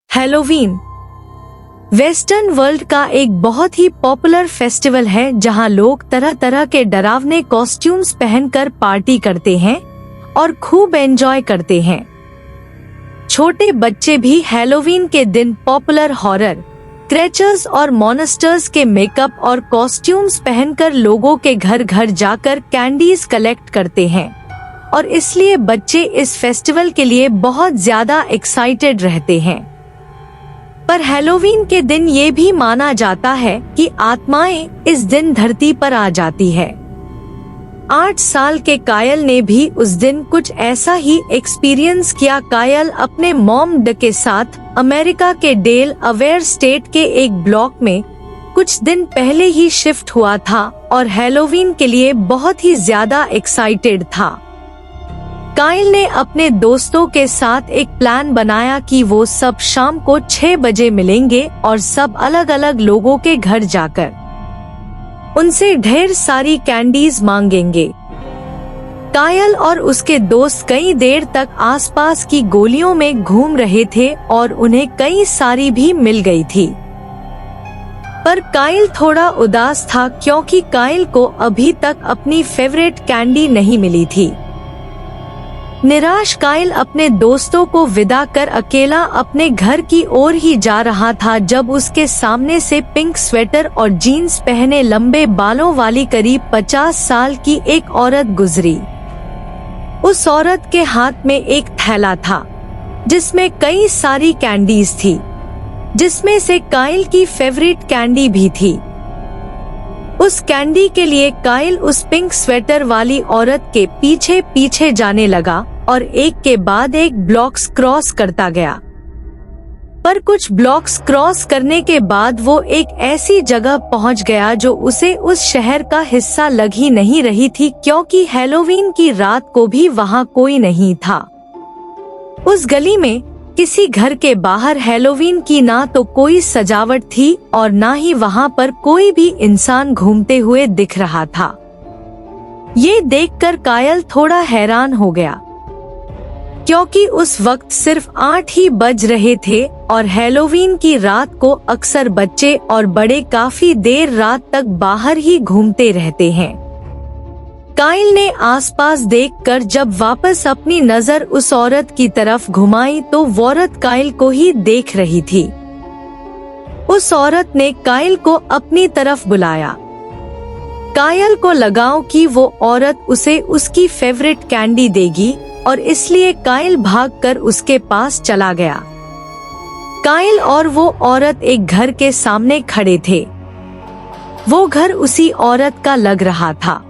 Halloween western world का एक बहुत ही पॉपुलर फेस्टिवल है जहां लोग तरह तरह के डरावने कॉस्ट्यूम्स पहनकर पार्टी करते हैं और खूब एंजॉय करते हैं। छोटे बच्चे भी हैलोवीन के दिन पॉपुलर हॉरर क्रेचर्स और मॉन्स्टर्स के मेकअप और कॉस्ट्यूम्स पहनकर लोगों के घर घर जाकर कैंडीज कलेक्ट करते हैं और इसलिए बच्चे इस फेस्टिवल के लिए बहुत ज्यादा एक्साइटेड रहते हैं। पर हैलोवीन के दिन ये भी माना जाता है कि आत्माएं इस दिन धरती पर आ जाती है। 8 साल के कायल ने भी उस दिन कुछ ऐसा ही एक्सपीरियंस किया। कायल अपने मॉम के साथ अमेरिका के डेल अवेयर स्टेट के एक ब्लॉक में कुछ दिन पहले ही शिफ्ट हुआ था और हैलोवीन के लिए बहुत ही ज्यादा एक्साइटेड था। कायल ने अपने दोस्तों के साथ एक प्लान बनाया कि वो सब शाम को 6 बजे मिलेंगे और सब अलग अलग लोगों के घर जाकर उनसे ढेर सारी कैंडीज मांगेंगे। कायल और उसके दोस्त कई देर तक आसपास की गलियों में घूम रहे थे और उन्हें कई सारी भी मिल गई थी। पर कायल थोड़ा उदास था क्योंकि कायल को अभी तक अपनी फेवरेट कैंडी नहीं मिली थी। निराश कायल अपने दोस्तों को विदा कर अकेला अपने घर की ओर ही जा रहा था जब उसके सामने से पिंक स्वेटर और जीन्स पहने लंबे बालों वाली करीब 50 साल की एक औरत गुजरी। उस औरत के हाथ में एक थैला था जिसमें कई सारी कैंडीज थी, जिसमें से कायल की फेवरेट कैंडी भी थी। उस कैंडी के लिए कायल उस पिंक स्वेटर वाली औरत के पीछे पीछे जाने लगा और एक के बाद एक ब्लॉक्स क्रॉस करता गया। पर कुछ ब्लॉक्स क्रॉस करने के बाद वो एक ऐसी जगह पहुंच गया जो उसे उस शहर का हिस्सा लग ही नहीं रही थी क्योंकि हैलोवीन की रात को भी वहां कोई नहीं था। उस गली में किसी घर के बाहर हैलोवीन की ना तो कोई सजावट थी और ना ही वहां पर कोई भी इंसान घूमते हुए दिख रहा था। ये देखकर कायल थोड़ा हैरान हो गया क्योंकि उस वक्त सिर्फ 8 ही बज रहे थे और हैलोवीन की रात को अक्सर बच्चे और बड़े काफी देर रात तक बाहर ही घूमते रहते हैं। कायल ने आसपास देखकर जब वापस अपनी नजर उस औरत की तरफ घुमाई तो वो औरत कायल को ही देख रही थी। उस औरत ने कायल को अपनी तरफ बुलाया। कायल को लगाओ कि वो औरत उसे उसकी फेवरेट कैंडी देगी और इसलिए कायल भागकर उसके पास चला गया। कायल और वो औरत एक घर के सामने खड़े थे। वो घर उसी औरत का लग रहा था।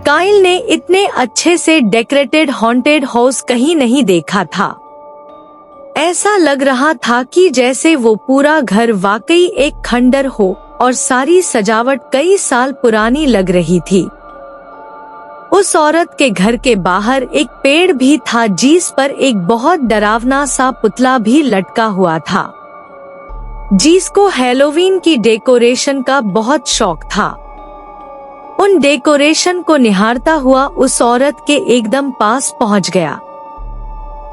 कायल ने इतने अच्छे से डेकोरेटेड हॉन्टेड हाउस कहीं नहीं देखा था। ऐसा लग रहा था कि जैसे वो पूरा घर वाकई एक खंडर हो और सारी सजावट कई साल पुरानी लग रही थी। उस औरत के घर के बाहर एक पेड़ भी था जिस पर एक बहुत डरावना सा पुतला भी लटका हुआ था, जिसको हैलोवीन की डेकोरेशन का बहुत शौक था। उन डेकोरेशन को निहारता हुआ उस औरत के एकदम पास पहुंच गया।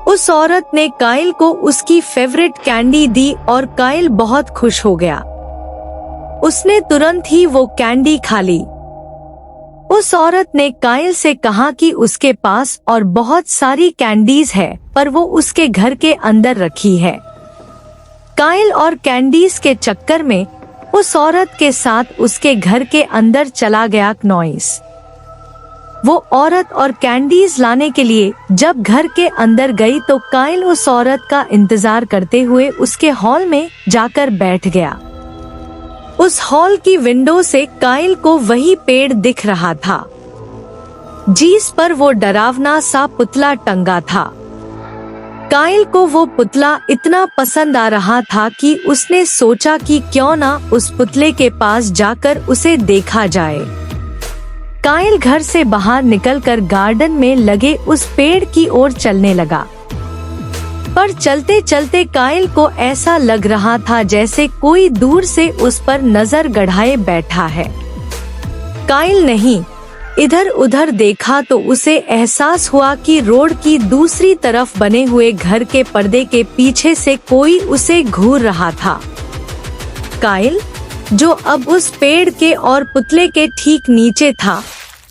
उस औरत ने कायल को उसकी फेवरेट कैंडी दी और कायल बहुत खुश हो गया। उसने तुरंत ही वो कैंडी खा ली। उस औरत ने कायल से कहा कि उसके पास और बहुत सारी कैंडीज है पर वो उसके घर के अंदर रखी है। कायल और कैंडीज के चक्कर में उस औरत के साथ उसके घर के अंदर चला गया नॉइस। वो औरत और कैंडीज लाने के लिए जब घर के अंदर गई तो कायल उस औरत का इंतजार करते हुए उसके हॉल में जाकर बैठ गया। उस हॉल की विंडो से कायल को वही पेड़ दिख रहा था जिस पर वो डरावना सा पुतला टंगा था। कायल को वो पुतला इतना पसंद आ रहा था कि उसने सोचा कि क्यों ना उस पुतले के पास जाकर उसे देखा जाए। कायल घर से बाहर निकलकर गार्डन में लगे उस पेड़ की ओर चलने लगा। पर चलते चलते कायल को ऐसा लग रहा था जैसे कोई दूर से उस पर नजर गड़ाए बैठा है। कायल नहीं, इधर उधर देखा तो उसे एहसास हुआ कि रोड की दूसरी तरफ बने हुए घर के पर्दे के पीछे से कोई उसे घूर रहा था। काइल, जो अब उस पेड़ के और पुतले के ठीक नीचे था,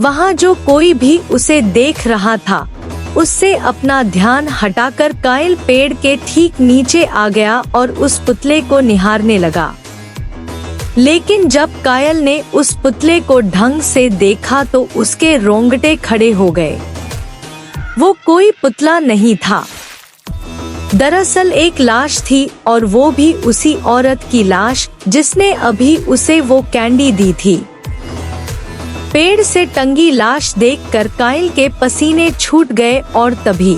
वहाँ जो कोई भी उसे देख रहा था, उससे अपना ध्यान हटाकर काइल पेड़ के ठीक नीचे आ गया और उस पुतले को निहारने लगा। लेकिन जब कायल ने उस पुतले को ढंग से देखा तो उसके रोंगटे खड़े हो गए। वो कोई पुतला नहीं था, दरअसल एक लाश थी, और वो भी उसी औरत की लाश जिसने अभी उसे वो कैंडी दी थी। पेड़ से टंगी लाश देखकर काइल के पसीने छूट गए और तभी